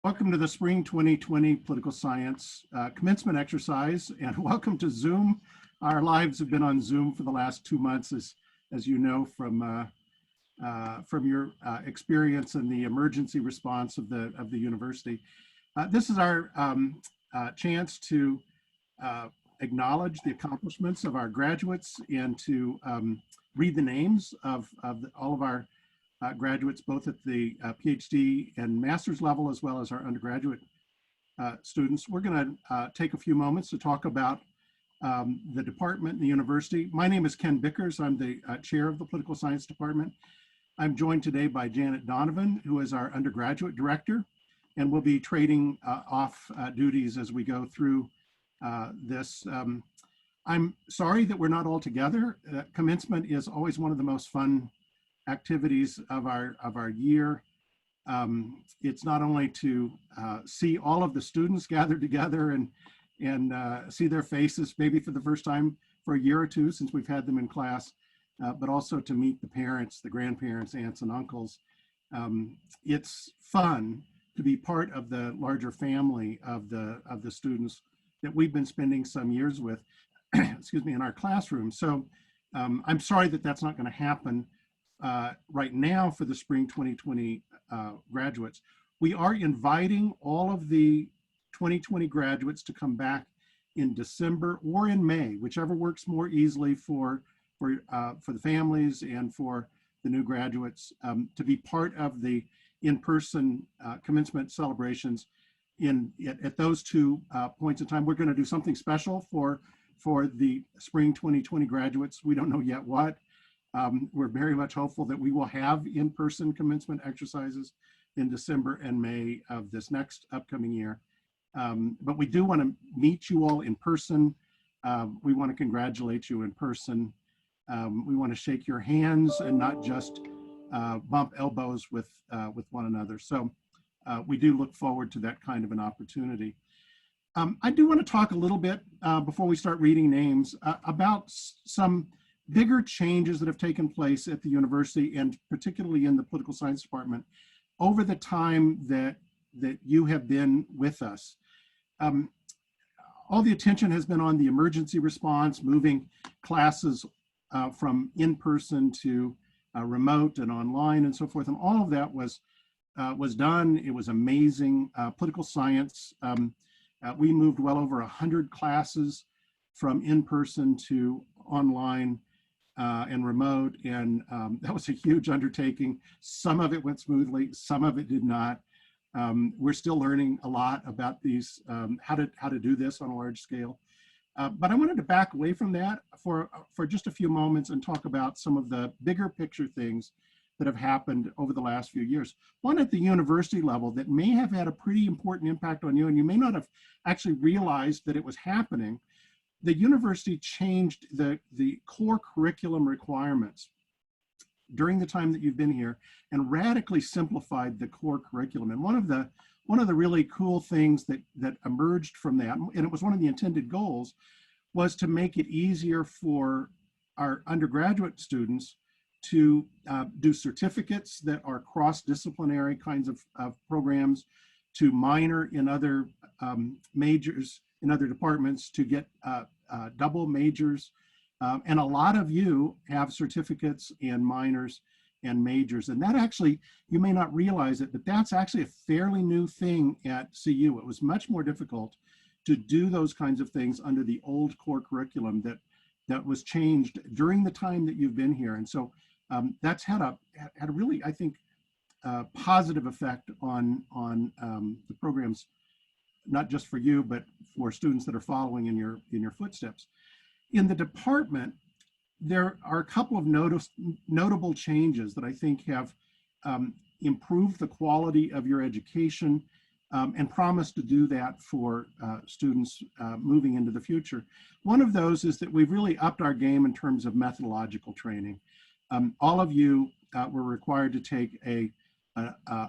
Welcome to the Spring 2020 Political Science Commencement exercise, and welcome to Zoom. Our lives have been on Zoom for the last 2 months, as you know from your experience in the emergency response of the university. This is our chance to acknowledge the accomplishments of our graduates and to read the names of all of our graduates, both at the PhD and master's level, as well as our undergraduate students. We're going to take a few moments to talk about the department and the university. My name is Ken Bickers. I'm the chair of the political science department. I'm joined today by Janet Donavan, who is our undergraduate director, and we'll be trading off duties as we go through this. I'm sorry that we're not all together. Commencement is always one of the most fun activities of our year. It's not only to see all of the students gathered together and see their faces maybe for the first time for a year or two since we've had them in class, but also to meet the parents, the grandparents, aunts and uncles. It's fun to be part of the larger family of the students that we've been spending some years with, excuse me, in our classroom. So I'm sorry that that's not going to happen right now for the spring 2020 graduates. We are inviting all of the 2020 graduates to come back in December or in May, whichever works more easily for the families and for the new graduates, to be part of the in-person commencement celebrations at those two points in time. We're going to do something special for the spring 2020 graduates. We don't know yet what. We're very much hopeful that we will have in-person commencement exercises in December and May of this next upcoming year. But we do want to meet you all in person. We want to congratulate you in person. We want to shake your hands and not just bump elbows with one another. So we do look forward to that kind of an opportunity. I do want to talk a little bit before we start reading names about some bigger changes that have taken place at the university and particularly in the political science department over the time that you have been with us. All the attention has been on the emergency response, moving classes from in-person to remote and online and so forth, and all of that was done. It was amazing. Political science, we moved well over 100 classes from in-person to online and remote, and that was a huge undertaking. Some of it went smoothly, some of it did not. We're still learning a lot about these, how to do this on a large scale. But I wanted to back away from that for just a few moments and talk about some of the bigger picture things that have happened over the last few years. One at the university level that may have had a pretty important impact on you, and you may not have actually realized that it was happening. The university changed the core curriculum requirements during the time that you've been here and radically simplified the core curriculum. And one of the really cool things that emerged from that, and it was one of the intended goals, was to make it easier for our undergraduate students to do certificates that are cross-disciplinary kinds of programs, to minor in other majors in other departments, to get double majors. And a lot of you have certificates and minors and majors. And that actually, you may not realize it, but that's actually a fairly new thing at CU. It was much more difficult to do those kinds of things under the old core curriculum that was changed during the time that you've been here. And so that's had a really, I think, positive effect on the programs, not just for you, but for students that are following in your footsteps. In the department, there are a couple of notable changes that I think have improved the quality of your education and promise to do that for students moving into the future. One of those is that we've really upped our game in terms of methodological training. All of you were required to take a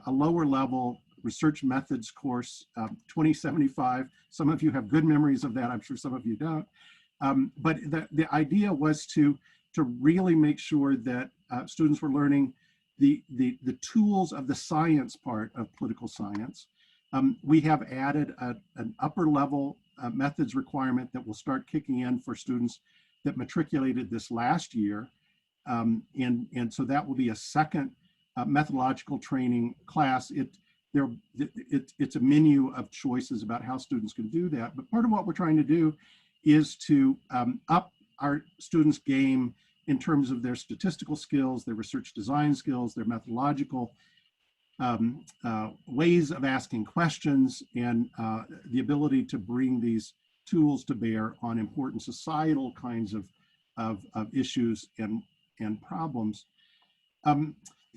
lower level research methods course, 2075. Some of you have good memories of that. I'm sure some of you don't. But the idea was to really make sure that students were learning the tools of the science part of political science, We have added an upper level methods requirement that will start kicking in for students that matriculated this last year. And so that will be a second methodological training class. It's a menu of choices about how students can do that. But part of what we're trying to do is to up our students' game in terms of their statistical skills, their research design skills, their methodological ways of asking questions, and the ability to bring these tools to bear on important societal kinds of issues and problems.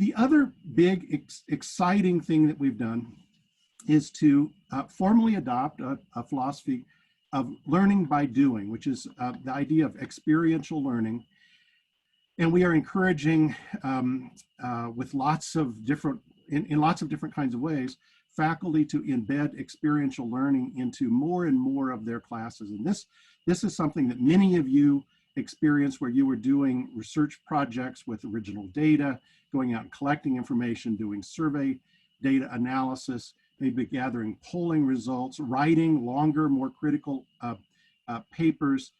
The other big exciting thing that we've done is to formally adopt a philosophy of learning by doing, which is the idea of experiential learning. And we are encouraging with lots of different, in lots of different kinds of ways, faculty to embed experiential learning into more and more of their classes. And this is something that many of you experienced, where you were doing research projects with original data, going out and collecting information, doing survey data analysis, maybe gathering polling results, writing longer, more critical papers.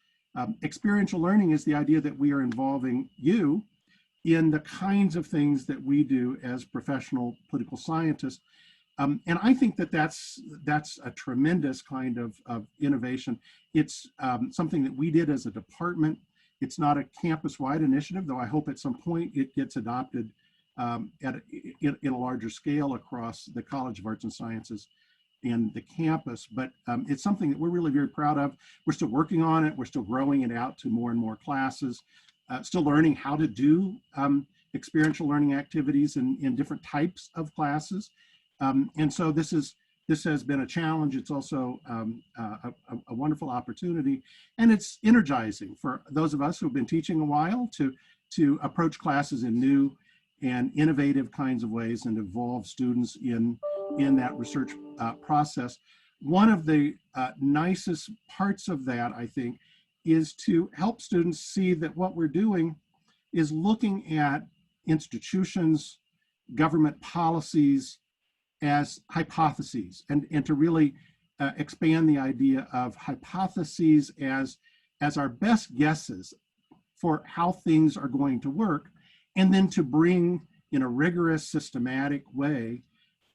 Experiential learning is the idea that we are involving you in the kinds of things that we do as professional political scientists. And I think that that's a tremendous kind of innovation. It's something that we did as a department. It's not a campus-wide initiative, though I hope at some point it gets adopted in a larger scale across the College of Arts and Sciences and the campus. But it's something that we're really very proud of. We're still working on it. We're still growing it out to more and more classes, still learning how to do experiential learning activities in different types of classes. And so this has been a challenge. It's also a wonderful opportunity, and it's energizing for those of us who've been teaching a while to approach classes in new and innovative kinds of ways and involve students in that research process. One of the nicest parts of that, I think, is to help students see that what we're doing is looking at institutions, government policies as hypotheses, and to really expand the idea of hypotheses as our best guesses for how things are going to work, and then to bring in a rigorous, systematic way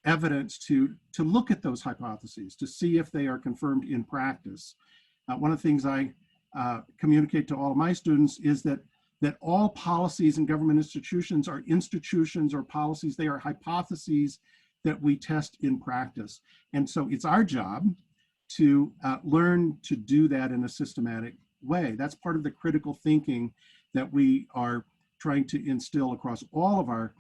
evidence to look at those hypotheses, to see if they are confirmed in practice. One of the things I communicate to all of my students is that all policies in government institutions are institutions or policies. They are hypotheses that we test in practice. And so it's our job to learn to do that in a systematic way. That's part of the critical thinking that we are trying to instill across all of our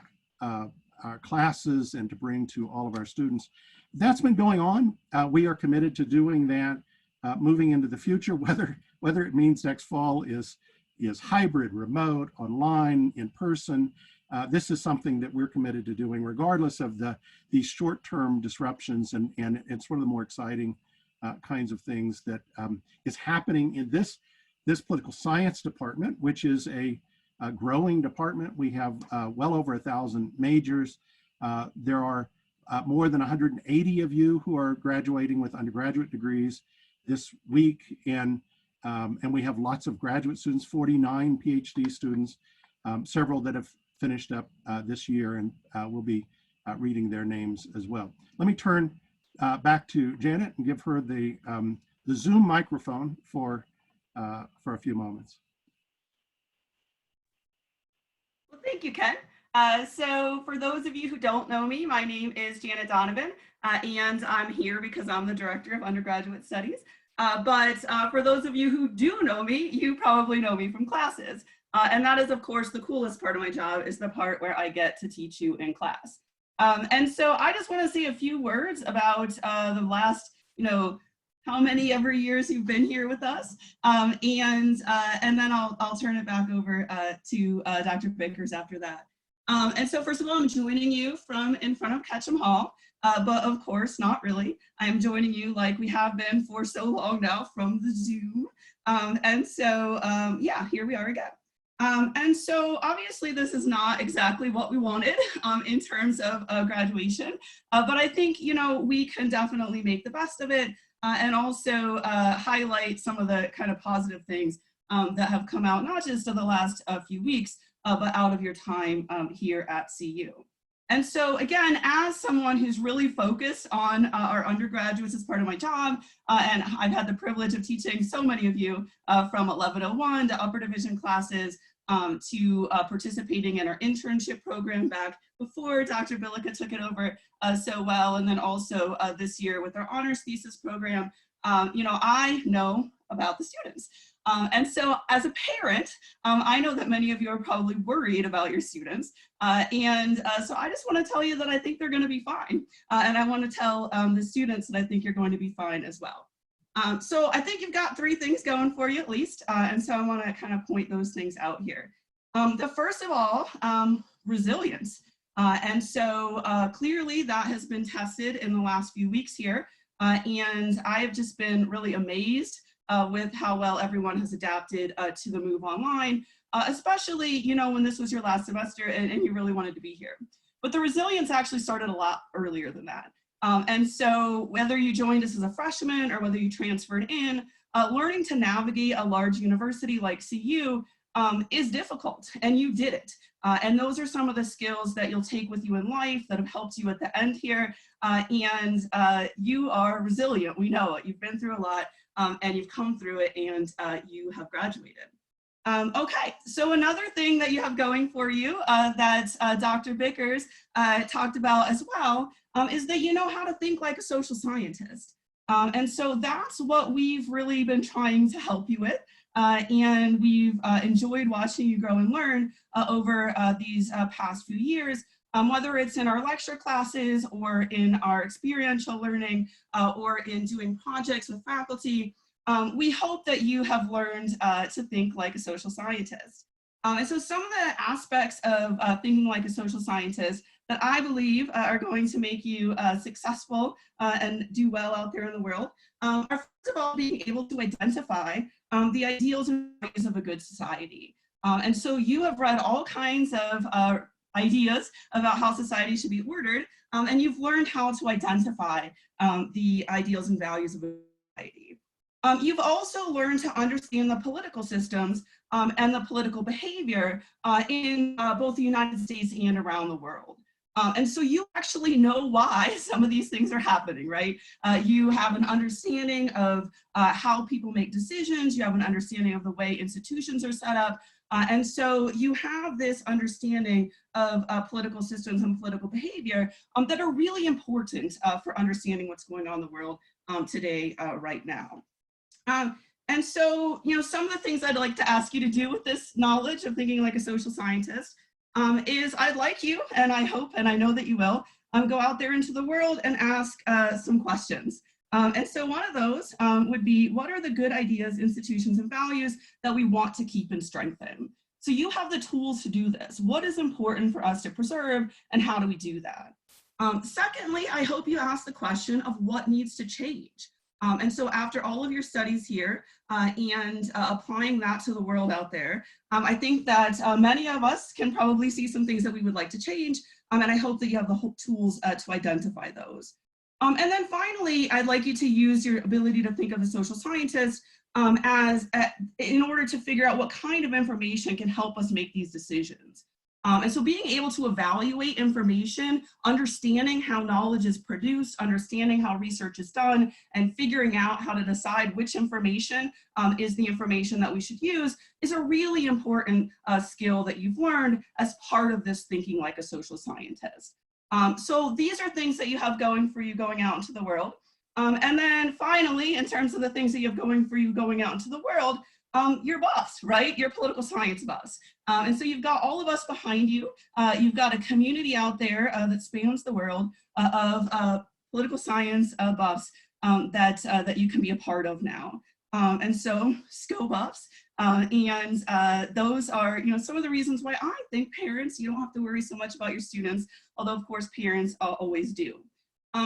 classes and to bring to all of our students. That's been going on. We are committed to doing that moving into the future, whether it means next fall is hybrid, remote, online, in person. This is something that we're committed to doing regardless of these short-term disruptions, and it's one of the more exciting kinds of things that is happening in this political science department, which is a growing department. We have well over 1,000 majors. There are more than 180 of you who are graduating with undergraduate degrees this week, and we have lots of graduate students, 49 PhD students, several that have finished up this year, and we'll be reading their names as well. Let me turn back to Janet and give her the Zoom microphone for a few moments. Well, thank you, Ken. So for those of you who don't know me, my name is Janet Donavan, and I'm here because I'm the Director of Undergraduate Studies. But for those of you who do know me, you probably know me from classes. And that is, of course, the coolest part of my job, is the part where I get to teach you in class. And so I just want to say a few words about the last, how many ever years you've been here with us. And then I'll turn it back over to Dr. Bickers after that. And so first of all, I'm joining you from in front of Ketchum Hall, but of course, not really. I'm joining you like we have been for so long now from the Zoom. And so, yeah, here we are again. And so obviously this is not exactly what we wanted in terms of graduation, but I think, you know, we can definitely make the best of it and also highlight some of the kind of positive things that have come out, not just of the last few weeks, but out of your time here at CU. And so again, as someone who's really focused on our undergraduates as part of my job, and I've had the privilege of teaching so many of you from 1101 to upper division classes to participating in our internship program back before Dr. Billica took it over so well, and then also this year with our honors thesis program, you know, I know about the students. And so as a parent, I know that many of you are probably worried about your students. So I just want to tell you that I think they're going to be fine. And I want to tell the students that I think you're going to be fine as well. So I think you've got 3 things going for you at least. And so I want to kind of point those things out here. The first of all, resilience. And so clearly that has been tested in the last few weeks here. And I've just been really amazed with how well everyone has adapted to the move online, especially, you know, when this was your last semester and you really wanted to be here. But the resilience actually started a lot earlier than that. And so whether you joined us as a freshman or whether you transferred in, learning to navigate a large university like CU is difficult, and you did it. And those are some of the skills that you'll take with you in life that have helped you at the end here. You are resilient, we know it. You've been through a lot. And you've come through it, and you have graduated. Okay, so another thing that you have going for you that Dr. Bickers talked about as well is that you know how to think like a social scientist. And so that's what we've really been trying to help you with. And we've enjoyed watching you grow and learn over these past few years. Whether it's in our lecture classes or in our experiential learning or in doing projects with faculty, we hope that you have learned to think like a social scientist. And so some of the aspects of thinking like a social scientist that I believe are going to make you successful and do well out there in the world are, first of all, being able to identify the ideals and values of a good society. And so you have read all kinds of ideas about how society should be ordered, and you've learned how to identify the ideals and values of a society. You've also learned to understand the political systems and the political behavior in both the United States and around the world. And so you actually know why some of these things are happening, right? You have an understanding of how people make decisions. You have an understanding of the way institutions are set up. And so you have this understanding of political systems and political behavior that are really important for understanding what's going on in the world today, right now. And so, you know, some of the things I'd like to ask you to do with this knowledge of thinking like a social scientist is I'd like you, and I hope, and I know that you will, go out there into the world and ask some questions. And so one of those would be, what are the good ideas, institutions, and values that we want to keep and strengthen? So you have the tools to do this. What is important for us to preserve, and how do we do that? Secondly, I hope you ask the question of what needs to change. And so after all of your studies here and applying that to the world out there, I think that many of us can probably see some things that we would like to change. And I hope that you have the tools to identify those. And then finally, I'd like you to use your ability to think of a social scientist in order to figure out what kind of information can help us make these decisions. And so being able to evaluate information, understanding how knowledge is produced, understanding how research is done, and figuring out how to decide which information is the information that we should use is a really important skill that you've learned as part of this thinking like a social scientist. So these are things that you have going for you going out into the world. And then finally, in terms of the things that you have going for you going out into the world, your bus, right? Your political science bus. And so you've got all of us behind you. You've got a community out there that spans the world of political science buffs that you can be a part of now. And so SCO buffs, and those are, you know, some of the reasons why I think parents, you don't have to worry so much about your students, although of course parents always do.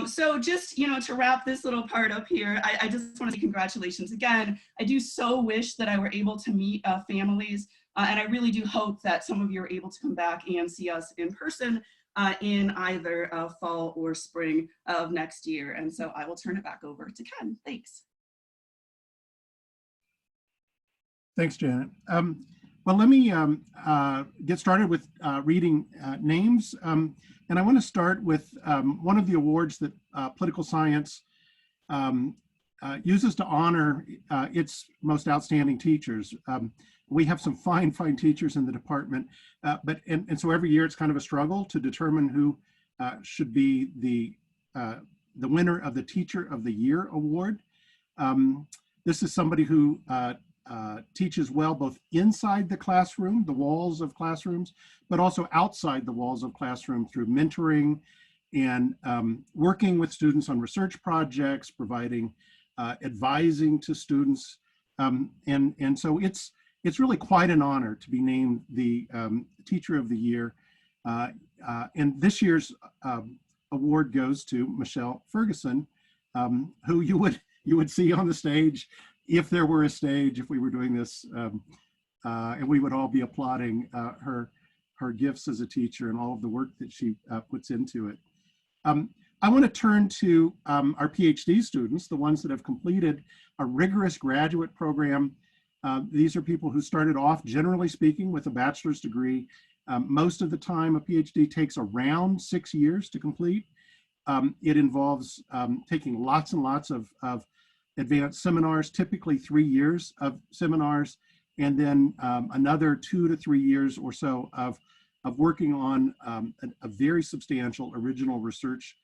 So just, you know, to wrap this little part up here, I just want to say congratulations again. I do so wish that I were able to meet families And I really do hope that some of you are able to come back and see us in person in either fall or spring of next year. And so I will turn it back over to Ken. Thanks. Thanks, Janet. Well, let me get started with reading names. And I want to start with one of the awards that political science uses to honor its most outstanding teachers. We have some fine teachers in the department, and so every year it's kind of a struggle to determine who should be the winner of the Teacher of the Year award. This is somebody who teaches well both inside the classroom, the walls of classrooms, but also outside the walls of classroom through mentoring and working with students on research projects, providing advising to students. And so it's really quite an honor to be named the Teacher of the Year. And this year's award goes to Michelle Ferguson, who you would see on the stage if there were a stage, if we were doing this, and we would all be applauding her gifts as a teacher and all of the work that she puts into it. I want to turn to our PhD students, the ones that have completed a rigorous graduate program. These are people who started off, generally speaking, with a bachelor's degree. Most of the time, a PhD takes around 6 years to complete. It involves taking lots and lots of advanced seminars, typically 3 years of seminars, and then another 2 to 3 years or so of working on a very substantial original research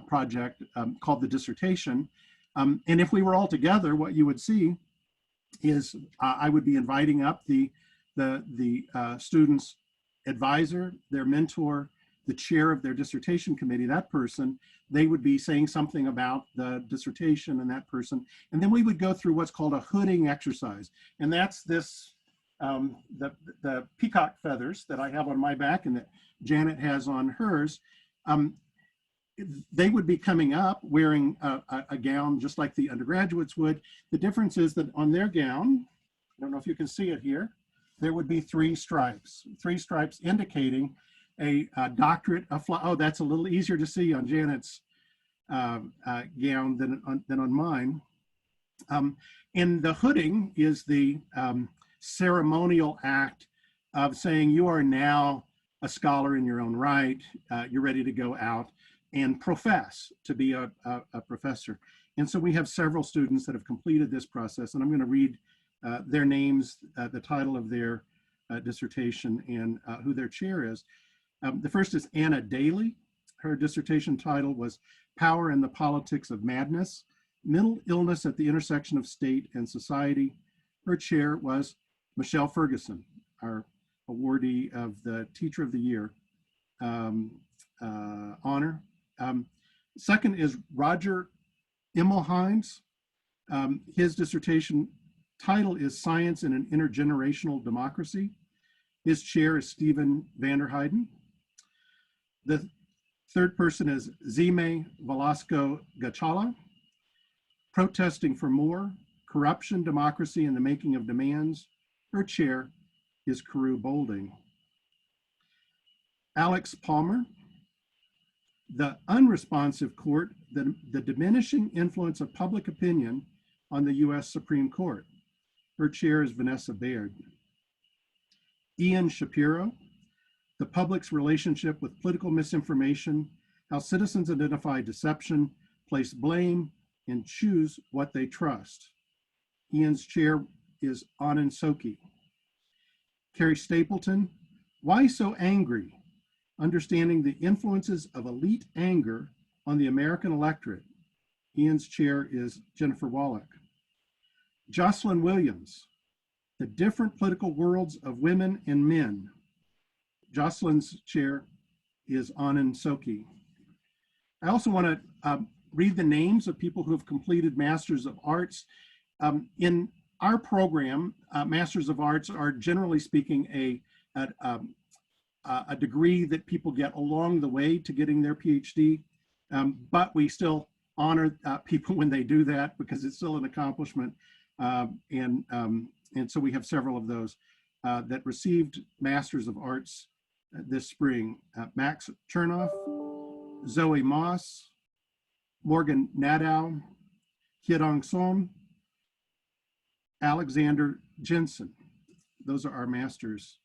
project called the dissertation. And if we were all together, what you would see is I would be inviting up the student's advisor, their mentor, the chair of their dissertation committee, that person. They would be saying something about the dissertation and that person. And then we would go through what's called a hooding exercise. And that's this, the peacock feathers that I have on my back and that Janet has on hers. They would be coming up wearing a gown just like the undergraduates would. The difference is that on their gown, I don't know if you can see it here, there would be 3 stripes indicating a doctorate of oh, that's a little easier to see on Janet's gown than on mine. And the hooding is the ceremonial act of saying you are now a scholar in your own right. You're ready to go out and profess to be a professor. And so we have several students that have completed this process, and I'm going to read their names, the title of their dissertation, and who their chair is. The first is Anna Daly. Her dissertation title was Power and the Politics of Madness, Mental Illness at the Intersection of State and Society. Her chair was Michelle Ferguson, our awardee of the Teacher of the Year honor. Second is Roger Immelheims. His dissertation title is Science in an Intergenerational Democracy. His chair is Stephen Vanderheiden. The third person is Zime Velasco Gachala. Protesting for More, Corruption, Democracy, and the Making of Demands. Her chair is Carew Bolding. Alex Palmer, The Unresponsive Court, the Diminishing Influence of Public Opinion on the U.S. Supreme Court. Her chair is Vanessa Baird. Ian Shapiro, The Public's Relationship with Political Misinformation, How Citizens Identify Deception, Place Blame, and Choose What They Trust. Ian's chair is Anand Soki. Carrie Stapleton, Why So Angry? Understanding the Influences of Elite Anger on the American Electorate. Ian's chair is Jennifer Wallach. Jocelyn Williams, The Different Political Worlds of Women and Men. Jocelyn's chair is Anand Soki. I also want to read the names of people who have completed Masters of Arts. In our program, Masters of Arts are generally speaking a degree that people get along the way to getting their PhD, but we still honor people when they do that because it's still an accomplishment. And so we have several of those. that received Masters of Arts this spring. Max Chernoff, Zoe Moss, Morgan Nadow, Hyedong Son, Alexander Jensen. Those are our Masters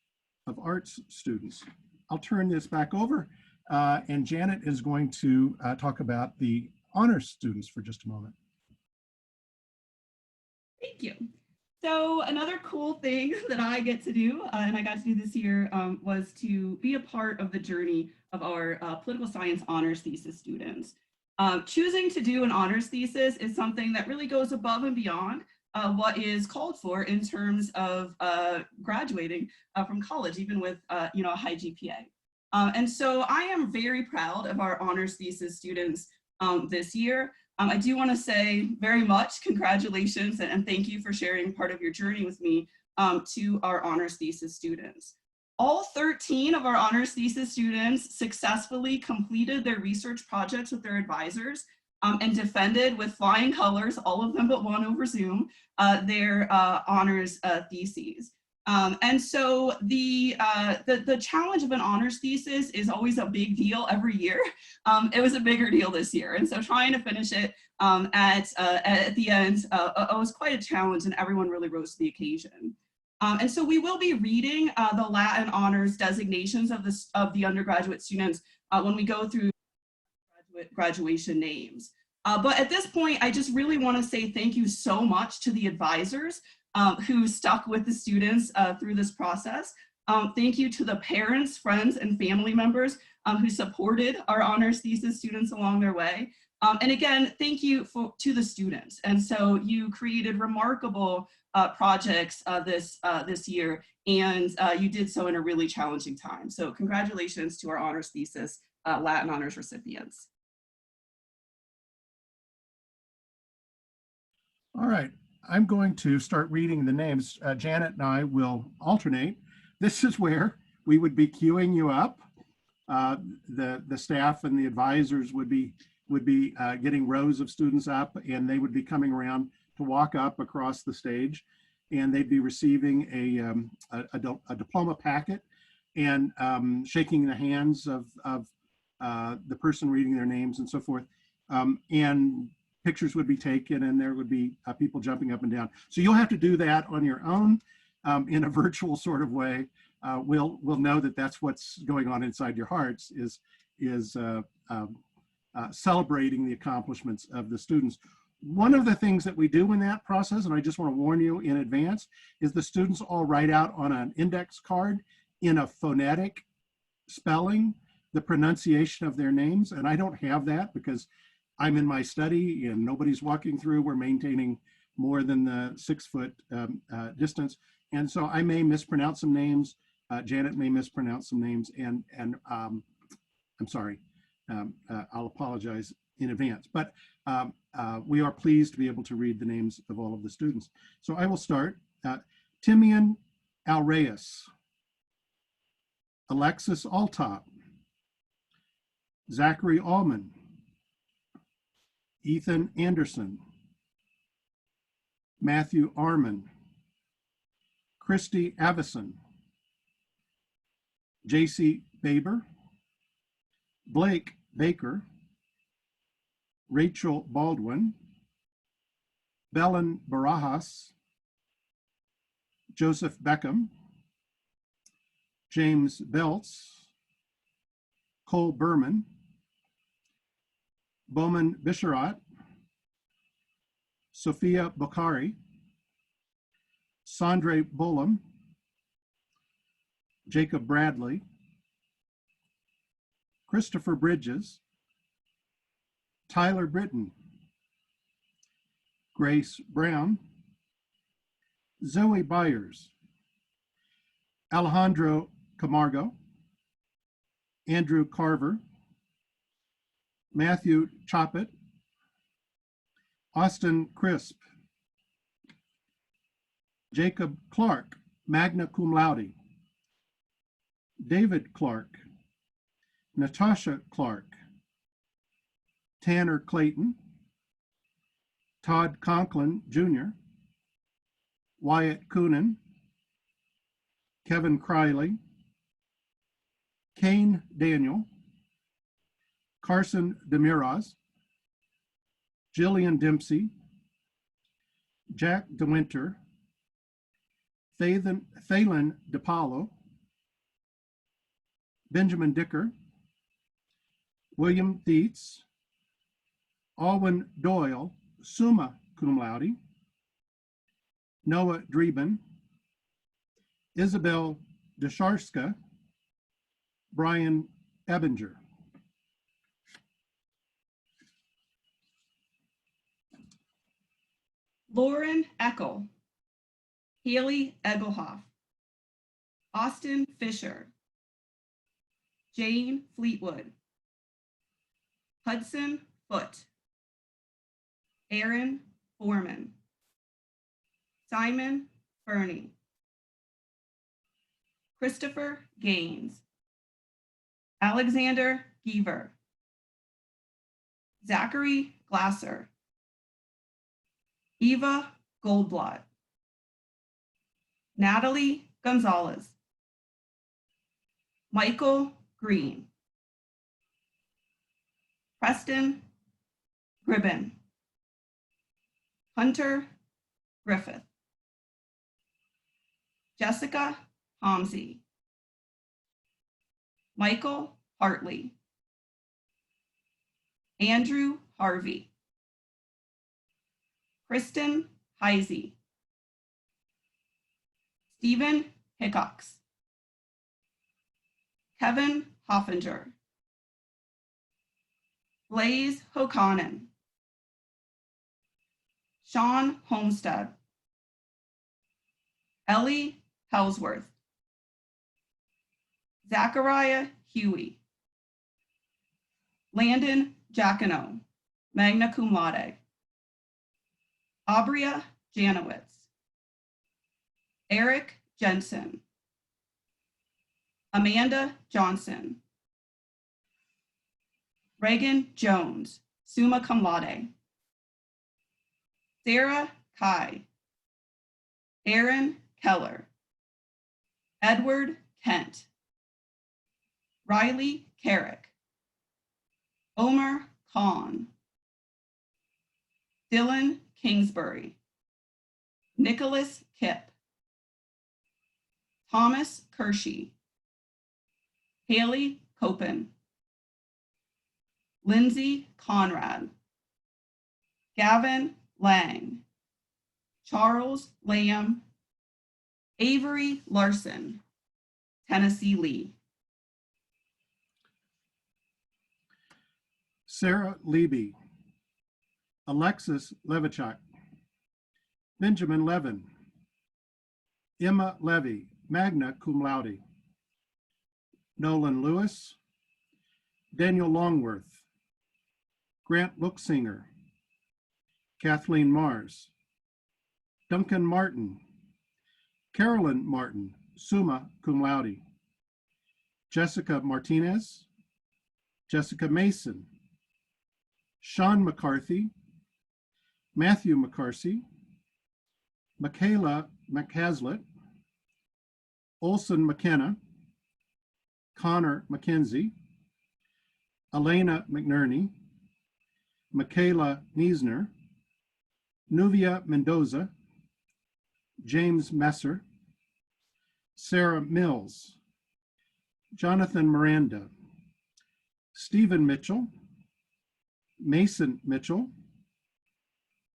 of Arts students. I'll turn this back over, and Janet is going to talk about the honors students for just a moment. Thank you. So another cool thing that I get to do, and I got to do this year, was to be a part of the journey of our political science honors thesis students. Choosing to do an honors thesis is something that really goes above and beyond what is called for in terms of graduating from college, even with a high GPA. And so I am very proud of our honors thesis students this year. I do want to say very much congratulations and thank you for sharing part of your journey with me to our honors thesis students. All 13 of our honors thesis students successfully completed their research projects with their advisors and defended with flying colors, all of them but one over Zoom, their honors theses. And so the challenge of an honors thesis is always a big deal every year. It was a bigger deal this year. And so trying to finish it at the end was quite a challenge, and everyone really rose to the occasion. And so we will be reading the Latin honors designations of the undergraduate students when we go through graduation names. But at this point, I just really want to say thank you so much to the advisors who stuck with the students through this process. Thank you to the parents, friends, and family members who supported our honors thesis students along their way. And again, thank you to the students. And so you created remarkable projects this year, and you did so in a really challenging time. So congratulations to our honors thesis Latin honors recipients. All right, I'm going to start reading the names. Janet and I will alternate. This is where we would be queuing you up. The staff and the advisors would be getting rows of students up, and they would be coming around to walk up across the stage, and they'd be receiving a diploma packet and shaking the hands of the person reading their names and so forth. And pictures would be taken, and there would be people jumping up and down. So you'll have to do that on your own in a virtual sort of way. We'll know that that's what's going on inside your hearts, is celebrating the accomplishments of the students. One of the things that we do in that process, and I just want to warn you in advance, is the students all write out on an index card in a phonetic spelling the pronunciation of their names. And I don't have that because I'm in my study and nobody's walking through. We're maintaining more than the 6 foot distance. And so I may mispronounce some names. Janet may mispronounce some names, and I'm sorry. I'll apologize in advance, but we are pleased to be able to read the names of all of the students. So I will start. Timian Alreyes, Alexis Altop, Zachary Allman, Ethan Anderson, Matthew Arman, Christy Avison, JC Baber, Blake Baker, Rachel Baldwin, Belen Barajas, Joseph Beckham, James Belts, Cole Berman, Bowman Bisharat, Sophia Bokhari, Sandre Bolam, Jacob Bradley, Christopher Bridges, Tyler Britton, Grace Brown, Zoe Byers, Alejandro Camargo, Andrew Carver, Matthew Choppett, Austin Crisp, Jacob Clark, magna cum laude, David Clark, Natasha Clark, Tanner Clayton, Todd Conklin Jr., Wyatt Coonan, Kevin Criley, Kane Daniel, Carson Demiraz, Jillian Dempsey, Jack DeWinter, Thalen DePaulo, Benjamin Dicker, William Dietz, Alwyn Doyle, summa cum laude, Noah Dreben, Isabel Desharska, Brian Ebinger. Lauren Eckel, Haley Egelhoff, Austin Fisher, Jane Fleetwood, Hudson Foote, Aaron Foreman, Simon Fernie, Christopher Gaines, Alexander Geever, Zachary Glasser, Eva Goldblatt, Natalie Gonzalez, Michael Green, Preston Gribben, Hunter Griffith, Jessica Homsey, Michael Hartley, Andrew Harvey, Kristen Heisey, Stephen Hickox, Kevin Hoffinger, Blaze Hokanen, Sean Homestead, Ellie Hellsworth, Zachariah Huey, Landon Jacquino, magna cum laude, Abria Janowitz, Eric Jensen, Amanda Johnson, Reagan Jones, summa cum laude, Sarah Kai, Aaron Keller, Edward Kent, Riley Carrick, Omer Khan, Dylan Kingsbury, Nicholas Kipp, Thomas Kershey, Haley Copen, Lindsay Conrad, Gavin Lang, Charles Lamb, Avery Larson, Tennessee Lee. Sarah Leby, Alexis Levichuk, Benjamin Levin, Emma Levy, magna cum laude, Nolan Lewis, Daniel Longworth, Grant Looksinger, Kathleen Mars, Duncan Martin, Carolyn Martin, summa cum laude, Jessica Martinez, Jessica Mason, Sean McCarthy, Matthew McCarthy, Michaela McHaslett, Olson McKenna, Connor McKenzie, Elena McNerney, Michaela Niesner, Nuvia Mendoza, James Messer, Sarah Mills, Jonathan Miranda, Stephen Mitchell, Mason Mitchell,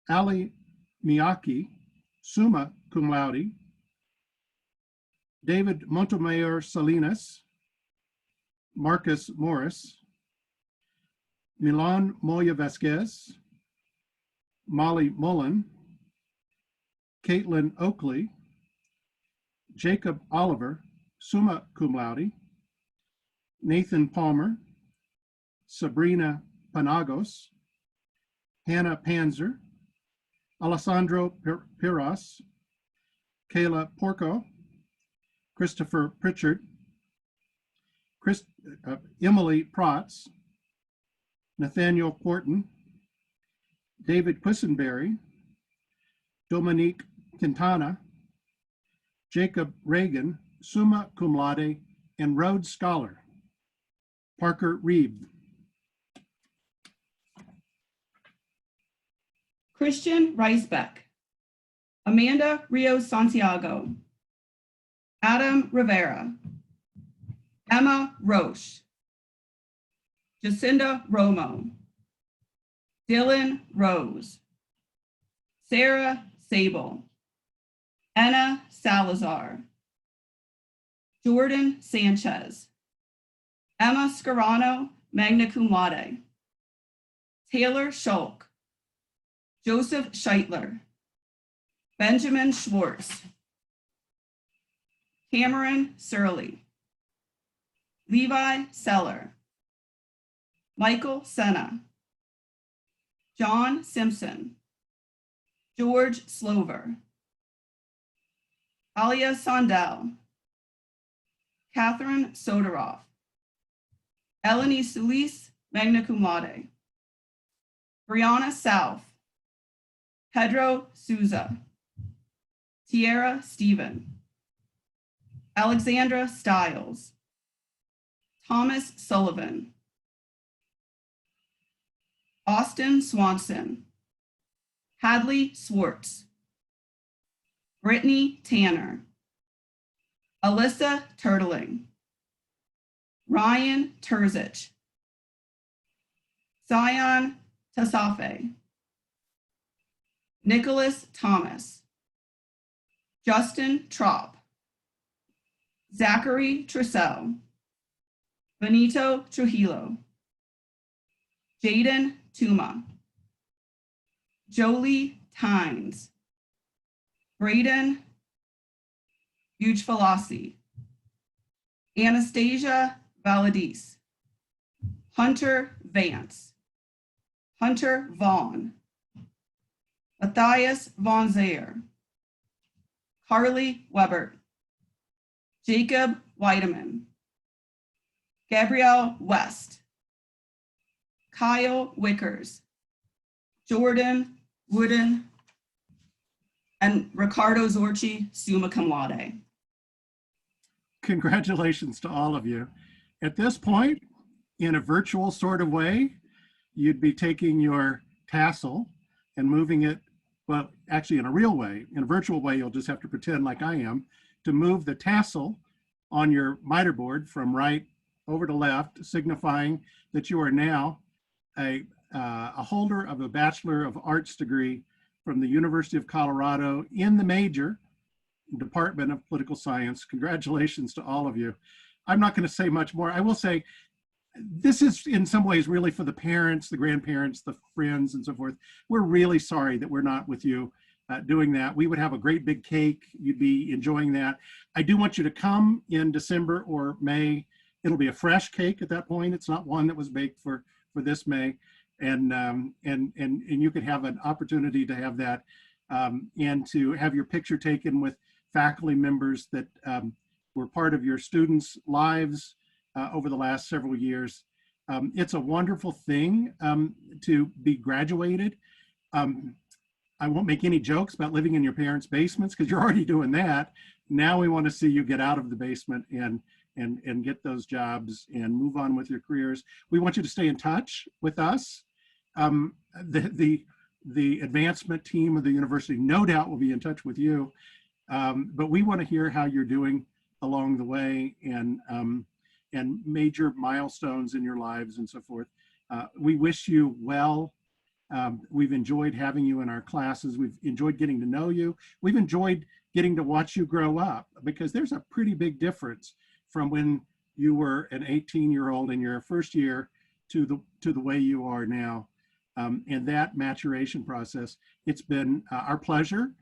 Ali Miyake, summa cum laude, David Montemayor Salinas, Marcus Morris, Milan Moya Vasquez, Molly Mullen, Caitlin Oakley, Jacob Oliver, summa cum laude, Nathan Palmer, Sabrina Panagos, Hannah Panzer, Alessandro Piras, Kayla Porco, Christopher Pritchard, Emily Protz, Nathaniel Porton, David Quisenberry, Dominique Quintana, Jacob Reagan, summa cum laude, and Rhodes Scholar. Parker Reeb. Christian Reisbeck, Amanda Rios Santiago, Adam Rivera, Emma Roche, Jacinda Romo, Dylan Rose, Sarah Sable, Anna Salazar, Jordan Sanchez, Emma Scarano, magna cum laude, Taylor Schulk, Joseph Scheitler, Benjamin Schwartz, Cameron Surley, Levi Seller, Michael Senna, John Simpson, George Slover, Alia Sondel, Catherine Soderoff, Eleni Solis, magna cum laude, Brianna South, Pedro Souza, Tierra Stephen, Alexandra Stiles, Thomas Sullivan, Austin Swanson, Hadley Swartz, Brittany Tanner, Alyssa Turtling, Ryan Terzich, Sion Tasafe, Nicholas Thomas, Justin Trop, Zachary Trussell, Benito Trujillo, Jaden Tuma, Jolie Tynes, Braden Bujfalassi, Anastasia Valadis, Hunter Vance, Hunter Vaughn, Matthias Von Zayer, Carly Weber, Jacob Weideman, Gabrielle West, Kyle Wickers, Jordan Wooden, and Ricardo Zorchi, summa cum laude. Congratulations to all of you. At this point, in a virtual sort of way, you'd be taking your tassel and moving it, well, actually in a real way. In a virtual way, you'll just have to pretend like I am, to move the tassel on your miter board from right over to left, signifying that you are now a holder of a Bachelor of Arts degree from the University of Colorado in the major, Department of Political Science. Congratulations to all of you. I'm not going to say much more. I will say this is in some ways really for the parents, the grandparents, the friends, and so forth. We're really sorry that we're not with you doing that. We would have a great big cake. You'd be enjoying that. I do want you to come in December or May. It'll be a fresh cake at that point. It's not one that was baked for this May. And you could have an opportunity to have that and to have your picture taken with faculty members that were part of your students' lives over the last several years. It's a wonderful thing to be graduated. I won't make any jokes about living in your parents' basements because you're already doing that. Now we want to see you get out of the basement and get those jobs and move on with your careers. We want you to stay in touch with us. The advancement team of the university no doubt will be in touch with you, but we want to hear how you're doing along the way and major milestones in your lives and so forth. We wish you well. We've enjoyed having you in our classes. We've enjoyed getting to know you. We've enjoyed getting to watch you grow up because there's a pretty big difference from when you were an 18-year-old in your first year to the way you are now. And that maturation process, it's been our pleasure,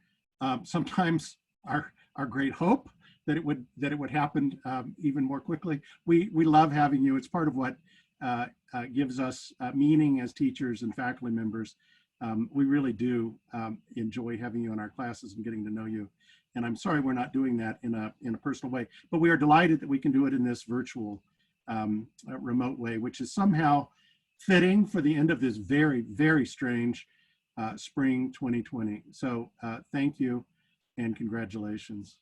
sometimes our great hope that it would happen even more quickly. We love having you. It's part of what gives us meaning as teachers and faculty members. We really do enjoy having you in our classes and getting to know you. And I'm sorry we're not doing that in a personal way, but we are delighted that we can do it in this virtual remote way, which is somehow fitting for the end of this very, very strange spring 2020. So thank you and congratulations.